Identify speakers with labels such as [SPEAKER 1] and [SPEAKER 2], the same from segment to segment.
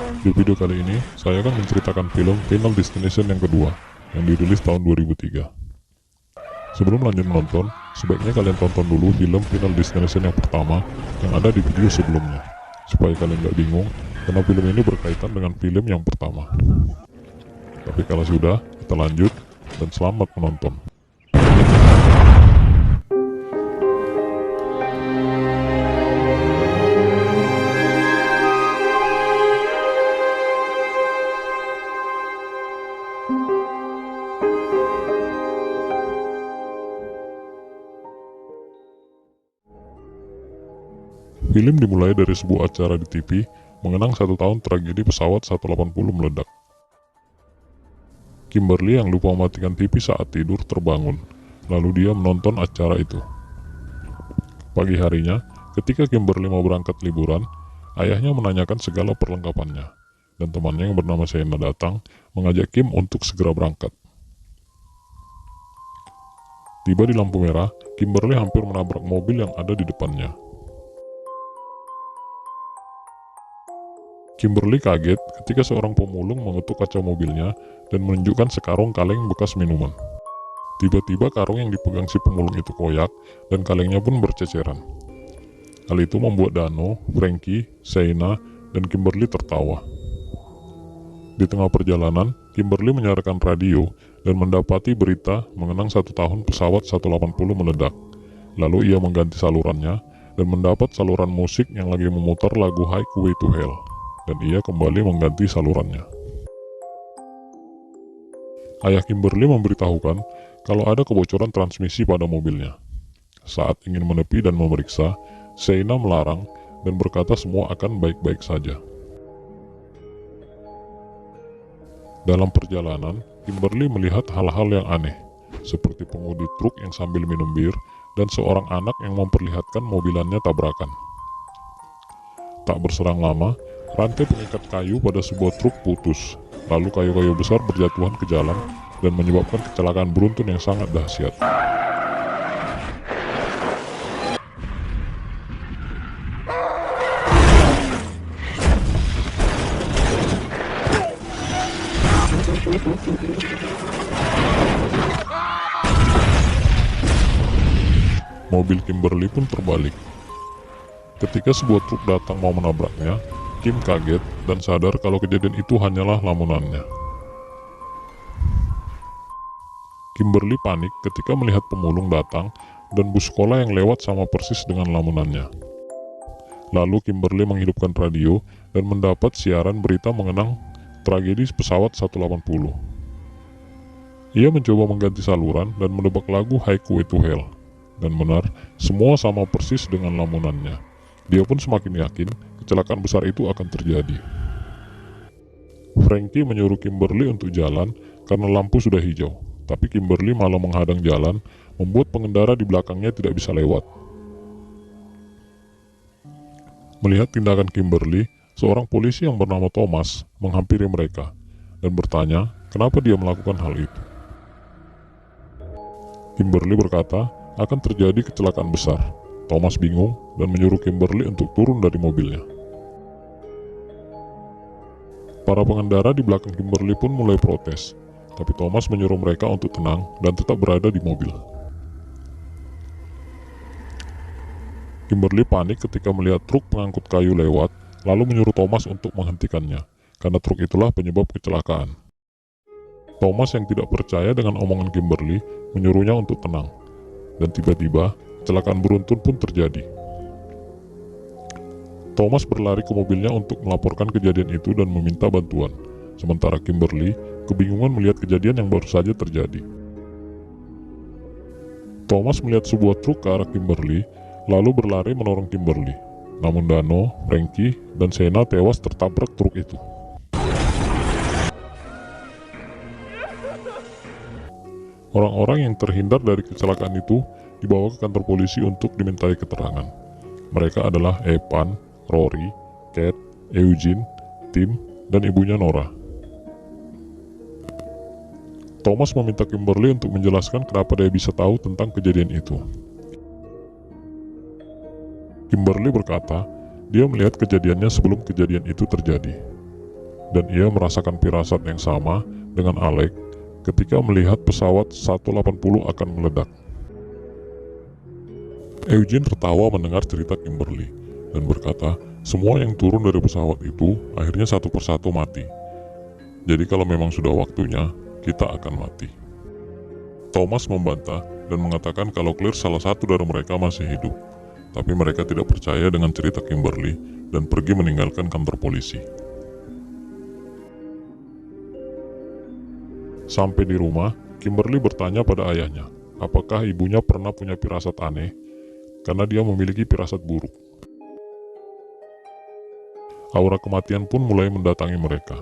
[SPEAKER 1] Di video kali ini, saya akan menceritakan film Final Destination yang kedua, yang dirilis tahun 2003. Sebelum lanjut menonton, sebaiknya kalian tonton dulu film Final Destination yang pertama yang ada di video sebelumnya, supaya kalian gak bingung, karena film ini berkaitan dengan film yang pertama. Tapi kalau sudah, kita lanjut, dan selamat menonton. Film dimulai dari sebuah acara di TV mengenang 1 tahun tragedi pesawat 180 meledak. Kimberly yang lupa mematikan TV saat tidur terbangun, lalu dia menonton acara itu. Pagi harinya, ketika Kimberly mau berangkat liburan, ayahnya menanyakan segala perlengkapannya, dan temannya yang bernama Shayna datang mengajak Kim untuk segera berangkat. Tiba di lampu merah, Kimberly hampir menabrak mobil yang ada di depannya. Kimberly kaget ketika seorang pemulung mengetuk kaca mobilnya dan menunjukkan sekarung kaleng bekas minuman. Tiba-tiba karung yang dipegang si pemulung itu koyak dan kalengnya pun berceceran. Hal itu membuat Dano, Frankie, Shayna, dan Kimberly tertawa. Di tengah perjalanan, Kimberly menyiarkan radio dan mendapati berita mengenang 1 tahun pesawat 180 meledak. Lalu ia mengganti salurannya dan mendapat saluran musik yang lagi memutar lagu Highway to Hell. Dan ia kembali mengganti salurannya. Ayah Kimberly memberitahukan kalau ada kebocoran transmisi pada mobilnya. Saat ingin menepi dan memeriksa, Shayna melarang dan berkata semua akan baik-baik saja. Dalam perjalanan, Kimberly melihat hal-hal yang aneh, seperti pengemudi truk yang sambil minum bir dan seorang anak yang memperlihatkan mobilannya tabrakan. Tak berserang lama, rantai pengikat kayu pada sebuah truk putus, lalu kayu-kayu besar berjatuhan ke jalan dan menyebabkan kecelakaan beruntun yang sangat dahsyat. Mobil Kimberly pun terbalik. Ketika sebuah truk datang mau menabraknya, Kim kaget dan sadar kalau kejadian itu hanyalah lamunannya. Kimberly panik ketika melihat pemulung datang dan bus sekolah yang lewat sama persis dengan lamunannya. Lalu Kimberly menghidupkan radio dan mendapat siaran berita mengenang tragedi pesawat 180. Ia mencoba mengganti saluran dan menebak lagu Highway to Hell. Dan benar, semua sama persis dengan lamunannya. Dia pun semakin yakin kecelakaan besar itu akan terjadi. Frankie menyuruh Kimberly untuk jalan karena lampu sudah hijau, tapi Kimberly malah menghadang jalan, membuat pengendara di belakangnya tidak bisa lewat. Melihat tindakan Kimberly, seorang polisi yang bernama Thomas menghampiri mereka dan bertanya kenapa dia melakukan hal itu. Kimberly berkata akan terjadi kecelakaan besar. Thomas bingung dan menyuruh Kimberly untuk turun dari mobilnya. Para pengendara di belakang Kimberly pun mulai protes, tapi Thomas menyuruh mereka untuk tenang dan tetap berada di mobil. Kimberly panik ketika melihat truk pengangkut kayu lewat, lalu menyuruh Thomas untuk menghentikannya, karena truk itulah penyebab kecelakaan. Thomas yang tidak percaya dengan omongan Kimberly menyuruhnya untuk tenang, dan tiba-tiba kecelakaan beruntun pun terjadi. Thomas berlari ke mobilnya untuk melaporkan kejadian itu dan meminta bantuan, sementara Kimberly kebingungan melihat kejadian yang baru saja terjadi. Thomas melihat sebuah truk ke arah Kimberly, lalu berlari menolong Kimberly. Namun Dano, Frankie, dan Shayna tewas tertabrak truk itu. Orang-orang yang terhindar dari kecelakaan itu dibawa ke kantor polisi untuk dimintai keterangan. Mereka adalah Evan, Rory, Kate, Eugene, Tim, dan ibunya Nora. Thomas meminta Kimberly untuk menjelaskan kenapa dia bisa tahu tentang kejadian itu. Kimberly berkata, dia melihat kejadiannya sebelum kejadian itu terjadi. dan ia merasakan firasat yang sama dengan Alec ketika melihat pesawat 180 akan meledak. Eugene tertawa mendengar cerita Kimberly dan berkata, semua yang turun dari pesawat itu akhirnya satu persatu mati. Jadi kalau memang sudah waktunya, kita akan mati. Thomas membantah dan mengatakan kalau Claire salah satu dari mereka masih hidup. Tapi mereka tidak percaya dengan cerita Kimberly dan pergi meninggalkan kantor polisi. Sampai di rumah, Kimberly bertanya pada ayahnya, apakah ibunya pernah punya firasat aneh, karena dia memiliki firasat buruk. Aura kematian pun mulai mendatangi mereka.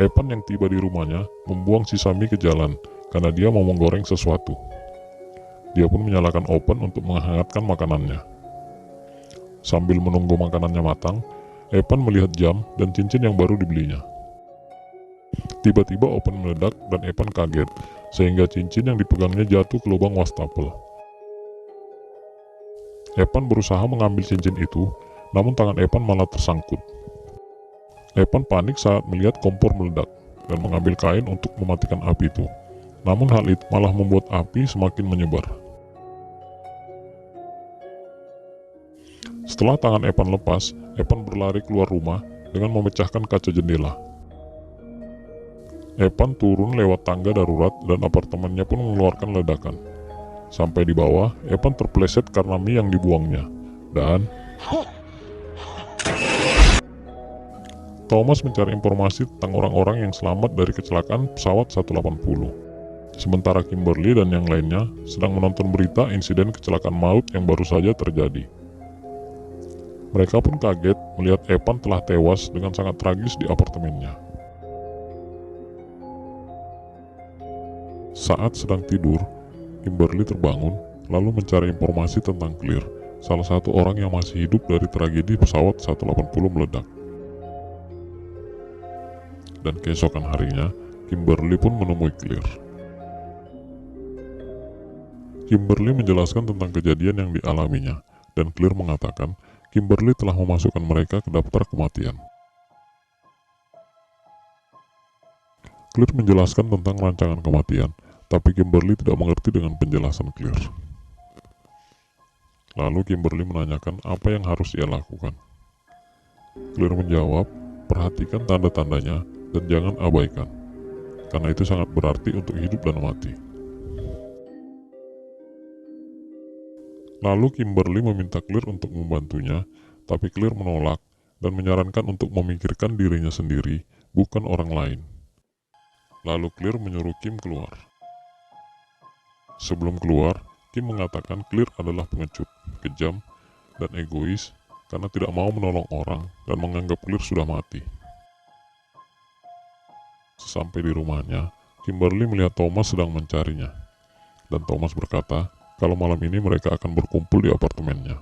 [SPEAKER 1] Evan yang tiba di rumahnya membuang sisa mie ke jalan karena dia mau menggoreng sesuatu. Dia pun menyalakan oven untuk menghangatkan makanannya. Sambil menunggu makanannya matang, Evan melihat jam dan cincin yang baru dibelinya. Tiba-tiba oven meledak dan Evan kaget, sehingga cincin yang dipegangnya jatuh ke lubang wastafel. Evan berusaha mengambil cincin itu, namun tangan Evan malah tersangkut. Evan panik saat melihat kompor meledak dan mengambil kain untuk mematikan api itu. Namun hal itu malah membuat api semakin menyebar. Setelah tangan Evan lepas, Evan berlari keluar rumah dengan memecahkan kaca jendela. Evan turun lewat tangga darurat dan apartemennya pun mengeluarkan ledakan. Sampai di bawah, Evan terpeleset karena mie yang dibuangnya. Dan Thomas mencari informasi tentang orang-orang yang selamat dari kecelakaan pesawat 180. Sementara Kimberly dan yang lainnya sedang menonton berita insiden kecelakaan maut yang baru saja terjadi. Mereka pun kaget melihat Evan telah tewas dengan sangat tragis di apartemennya. Saat sedang tidur, Kimberly terbangun lalu mencari informasi tentang Claire, salah satu orang yang masih hidup dari tragedi pesawat 180 meledak. Dan keesokan harinya, Kimberly pun menemui Claire. Kimberly menjelaskan tentang kejadian yang dialaminya, dan Claire mengatakan Kimberly telah memasukkan mereka ke daftar kematian. Claire menjelaskan tentang rancangan kematian, tapi Kimberly tidak mengerti dengan penjelasan Claire. Lalu Kimberly menanyakan apa yang harus ia lakukan. Claire menjawab, perhatikan tanda-tandanya dan jangan abaikan, karena itu sangat berarti untuk hidup dan mati. Lalu Kimberly meminta Claire untuk membantunya, tapi Claire menolak dan menyarankan untuk memikirkan dirinya sendiri, bukan orang lain. Lalu Claire menyuruh Kim keluar. Sebelum keluar, Kim mengatakan Claire adalah pengecut, kejam, dan egois karena tidak mau menolong orang dan menganggap Claire sudah mati. Sesampai di rumahnya, Kimberly melihat Thomas sedang mencarinya. Dan Thomas berkata, kalau malam ini mereka akan berkumpul di apartemennya.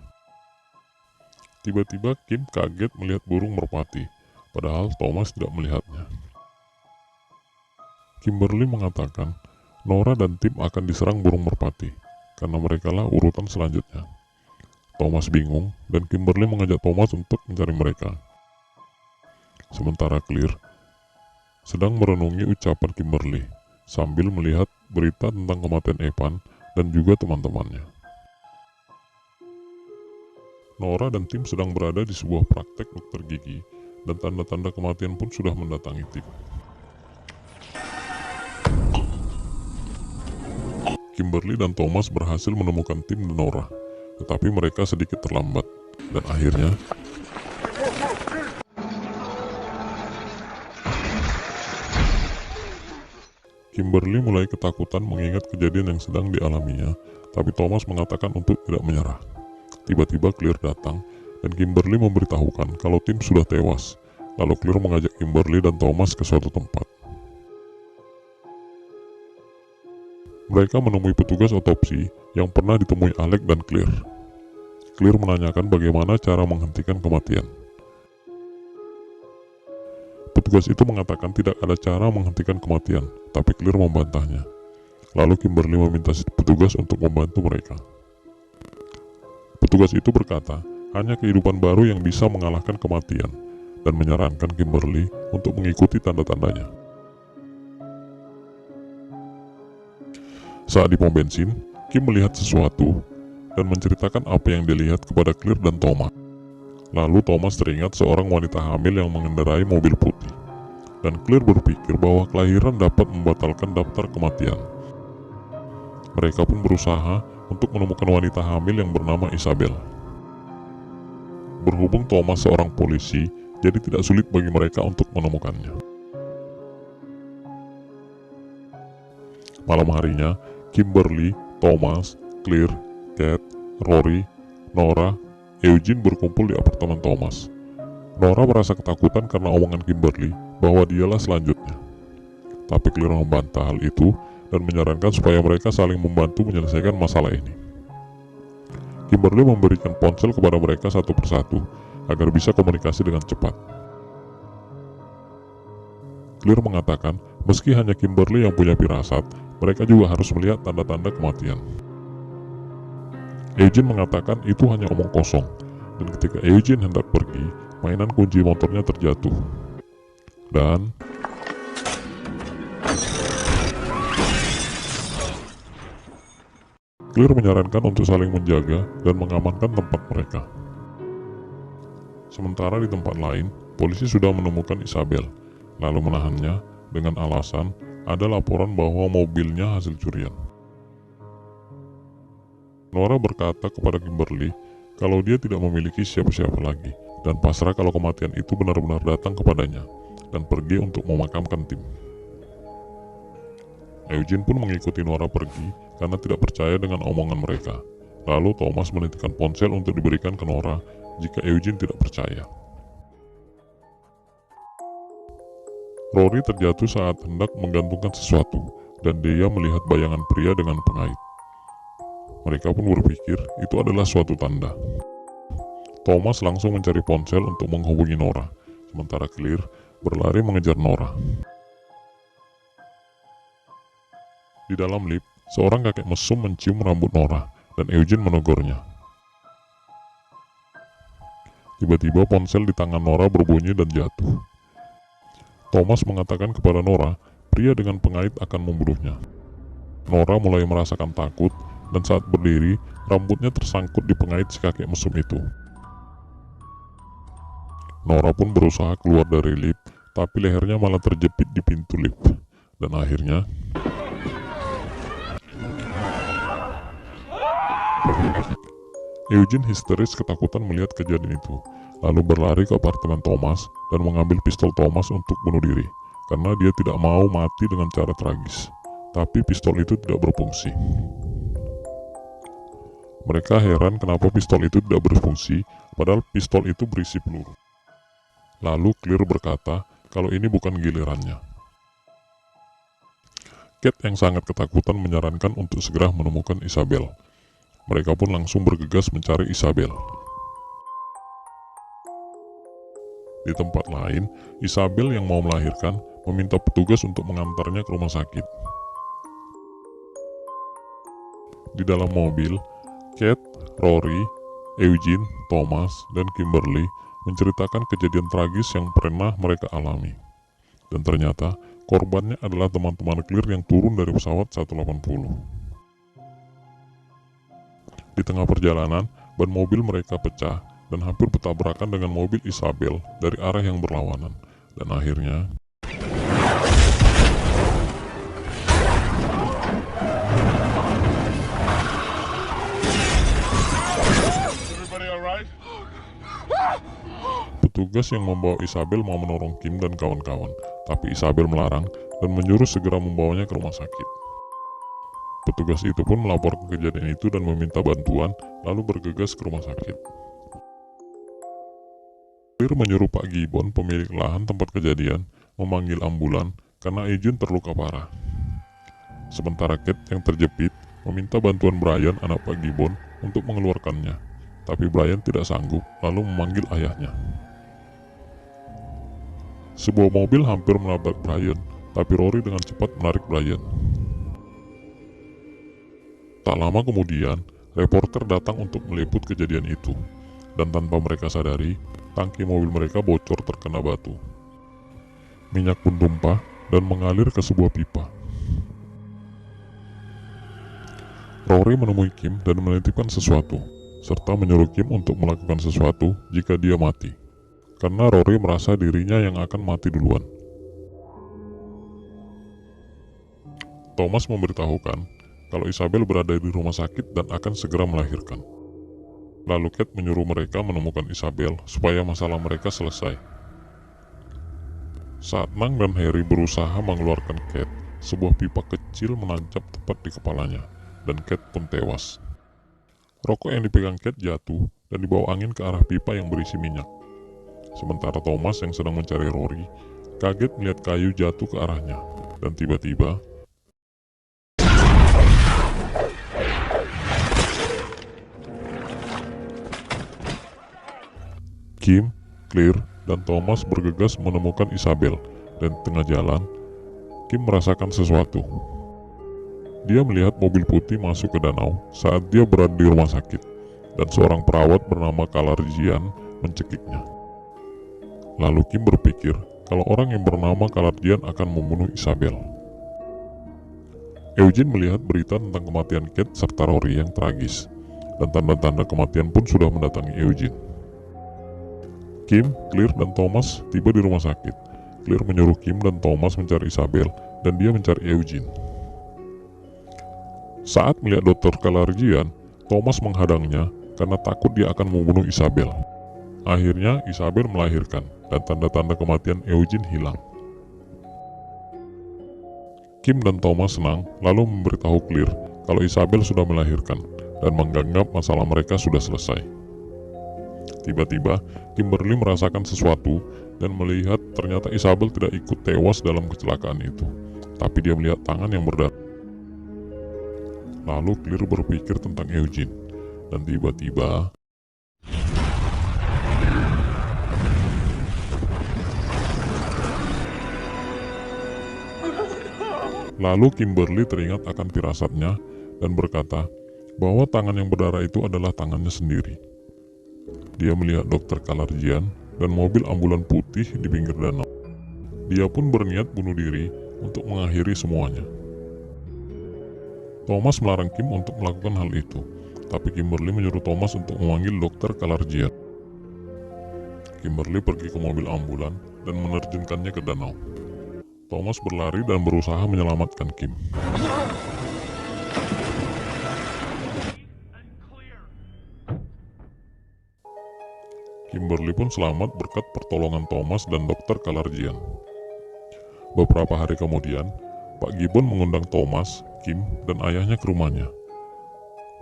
[SPEAKER 1] Tiba-tiba Kim kaget melihat burung merpati, padahal Thomas tidak melihatnya. Kimberly mengatakan, Nora dan tim akan diserang burung merpati, karena merekalah urutan selanjutnya. Thomas bingung, dan Kimberly mengajak Thomas untuk mencari mereka. Sementara Claire sedang merenungi ucapan Kimberly, sambil melihat berita tentang kematian Evan dan juga teman-temannya. Nora dan tim sedang berada di sebuah praktek dokter gigi, dan tanda-tanda kematian pun sudah mendatangi tim. Kimberly dan Thomas berhasil menemukan tim dan Nora, tetapi mereka sedikit terlambat, dan akhirnya Kimberly mulai ketakutan mengingat kejadian yang sedang dialaminya, tapi Thomas mengatakan untuk tidak menyerah. Tiba-tiba Claire datang, dan Kimberly memberitahukan kalau tim sudah tewas. Lalu Claire mengajak Kimberly dan Thomas ke suatu tempat. Mereka menemui petugas otopsi yang pernah ditemui Alec dan Claire. Claire menanyakan bagaimana cara menghentikan kematian. Petugas itu mengatakan tidak ada cara menghentikan kematian, tapi Claire membantahnya. Lalu Kimberly meminta petugas untuk membantu mereka. Petugas itu berkata, hanya kehidupan baru yang bisa mengalahkan kematian. dan menyarankan Kimberly untuk mengikuti tanda-tandanya. Saat di pom bensin, Kim melihat sesuatu dan menceritakan apa yang dilihat kepada Claire dan Thomas. Lalu Thomas teringat seorang wanita hamil yang mengendarai mobil putih. Dan Claire berpikir bahwa kelahiran dapat membatalkan daftar kematian. Mereka pun berusaha untuk menemukan wanita hamil yang bernama Isabel. Berhubung Thomas seorang polisi, jadi tidak sulit bagi mereka untuk menemukannya. Malam harinya, Kimberly, Thomas, Claire, Kate, Rory, Nora, Eugene berkumpul di apartemen Thomas. Nora merasa ketakutan karena omongan Kimberly bahwa dialah selanjutnya. Tapi Claire membantah hal itu dan menyarankan supaya mereka saling membantu menyelesaikan masalah ini. Kimberly memberikan ponsel kepada mereka satu persatu agar bisa komunikasi dengan cepat. Claire mengatakan meski hanya Kimberly yang punya firasat, mereka juga harus melihat tanda-tanda kematian. Eugene mengatakan itu hanya omong kosong, dan ketika Eugene hendak pergi, mainan kunci motornya terjatuh. Dan Claire menyarankan untuk saling menjaga dan mengamankan tempat mereka. Sementara di tempat lain, polisi sudah menemukan Isabel, lalu menahannya dengan alasan ada laporan bahwa mobilnya hasil curian. Nora berkata kepada Kimberly kalau dia tidak memiliki siapa-siapa lagi dan pasrah kalau kematian itu benar-benar datang kepadanya dan pergi untuk memakamkan Tim. Eugene pun mengikuti Nora pergi karena tidak percaya dengan omongan mereka. Lalu Thomas menitipkan ponsel untuk diberikan ke Nora jika Eugene tidak percaya. Rory terjatuh saat hendak menggantungkan sesuatu dan dia melihat bayangan pria dengan pengait. Mereka pun berpikir itu adalah suatu tanda. Thomas langsung mencari ponsel untuk menghubungi Nora, sementara Claire berlari mengejar Nora. Di dalam lift, seorang kakek mesum mencium rambut Nora dan Eugene menegurnya. Tiba-tiba ponsel di tangan Nora berbunyi dan jatuh. Thomas mengatakan kepada Nora, pria dengan pengait akan membunuhnya. Nora mulai merasakan takut dan saat berdiri, rambutnya tersangkut di pengait si kakek mesum itu. Nora pun berusaha keluar dari lift, tapi lehernya malah terjepit di pintu lift. Dan akhirnya, Eugene histeris ketakutan melihat kejadian itu, lalu berlari ke apartemen Thomas dan mengambil pistol Thomas untuk bunuh diri, karena dia tidak mau mati dengan cara tragis. Tapi pistol itu tidak berfungsi. Mereka heran kenapa pistol itu tidak berfungsi, padahal pistol itu berisi peluru. Lalu Claire berkata kalau ini bukan gilirannya. Kate yang sangat ketakutan menyarankan untuk segera menemukan Isabel. Mereka pun langsung bergegas mencari Isabel. Di tempat lain, Isabel yang mau melahirkan meminta petugas untuk mengantarnya ke rumah sakit. Di dalam mobil, Kate, Rory, Eugene, Thomas, dan Kimberly menceritakan kejadian tragis yang pernah mereka alami. Dan ternyata korbannya adalah teman-teman Claire yang turun dari pesawat 180. Di tengah perjalanan, ban mobil mereka pecah dan hampir bertabrakan dengan mobil Isabel dari arah yang berlawanan. Dan akhirnya, petugas yang membawa Isabel mau menolong Kim dan kawan-kawan, tapi Isabel melarang dan menyuruh segera membawanya ke rumah sakit. Petugas itu pun melaporkan kejadian itu dan meminta bantuan, lalu bergegas ke rumah sakit. Claire menyuruh Pak Gibbon, pemilik lahan tempat kejadian, memanggil ambulan karena Eugene terluka parah. Sementara Kate yang terjepit meminta bantuan Brian, anak Pak Gibbon, untuk mengeluarkannya. Tapi Brian tidak sanggup, lalu memanggil ayahnya. Sebuah mobil hampir menabrak Brian, tapi Rory dengan cepat menarik Brian. Tak lama kemudian, reporter datang untuk meliput kejadian itu. Dan tanpa mereka sadari, tangki mobil mereka bocor terkena batu. Minyak pun tumpah dan mengalir ke sebuah pipa. Rory menemui Kim dan menitipkan sesuatu, serta menyuruh Kim untuk melakukan sesuatu jika dia mati, karena Rory merasa dirinya yang akan mati duluan. Thomas memberitahukan kalau Isabel berada di rumah sakit dan akan segera melahirkan. Lalu Kate menyuruh mereka menemukan Isabel supaya masalah mereka selesai. Saat Nang dan Harry berusaha mengeluarkan Kate, sebuah pipa kecil menancap tepat di kepalanya, dan Kate pun tewas. Rokok yang dipegang Kate jatuh dan dibawa angin ke arah pipa yang berisi minyak. Sementara Thomas yang sedang mencari Rory, kaget melihat kayu jatuh ke arahnya, dan tiba-tiba Kim, Claire, dan Thomas bergegas menemukan Isabel, dan di tengah jalan, Kim merasakan sesuatu. Dia melihat mobil putih masuk ke danau saat dia berada di rumah sakit, dan seorang perawat bernama Kalarjian mencekiknya. Lalu Kim berpikir kalau orang yang bernama Kalarjian akan membunuh Isabel. Eugene melihat berita tentang kematian Kate serta Rory yang tragis, dan tanda-tanda kematian pun sudah mendatangi Eugene. Kim, Claire, dan Thomas tiba di rumah sakit. Claire menyuruh Kim dan Thomas mencari Isabel, dan dia mencari Eugene. Saat melihat Dr. Kalarjian, Thomas menghadangnya karena takut dia akan membunuh Isabel. Akhirnya Isabel melahirkan, dan tanda-tanda kematian Eugene hilang. Kim dan Thomas senang, lalu memberitahu Claire kalau Isabel sudah melahirkan, dan menganggap masalah mereka sudah selesai. Tiba-tiba, Kimberly merasakan sesuatu dan melihat ternyata Isabel tidak ikut tewas dalam kecelakaan itu, tapi dia melihat tangan yang berdarah. Lalu Claire berpikir tentang Eugene, dan tiba-tiba Kimberly teringat akan firasatnya dan berkata bahwa tangan yang berdarah itu adalah tangannya sendiri. Dia melihat Dr. Kalarjian dan mobil ambulan putih di pinggir danau. Dia pun berniat bunuh diri untuk mengakhiri semuanya. Thomas melarang Kim untuk melakukan hal itu, tapi Kimberly menyuruh Thomas untuk memanggil Dr. Kalarjian. Kimberly pergi ke mobil ambulan dan menerjunkannya ke danau. Thomas berlari dan berusaha menyelamatkan Kim. Kimberly pun selamat berkat pertolongan Thomas dan Dr. Kalarjian. Beberapa hari kemudian, Pak Gibbon mengundang Thomas, Kim, dan ayahnya ke rumahnya.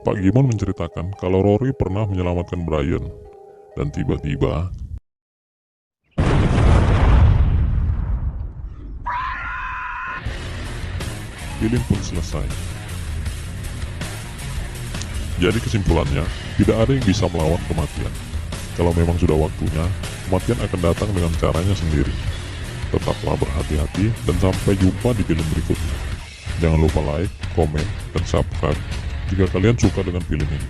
[SPEAKER 1] Pak Gibbon menceritakan kalau Rory pernah menyelamatkan Brian, dan tiba-tiba film pun selesai. Jadi kesimpulannya, tidak ada yang bisa melawan kematian. Kalau memang sudah waktunya, kematian akan datang dengan caranya sendiri. Tetaplah berhati-hati dan sampai jumpa di film berikutnya. Jangan lupa like, komen, dan subscribe jika kalian suka dengan film ini.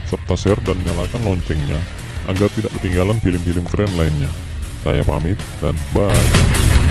[SPEAKER 1] Serta share dan nyalakan loncengnya agar tidak ketinggalan film-film keren lainnya. Saya pamit dan bye.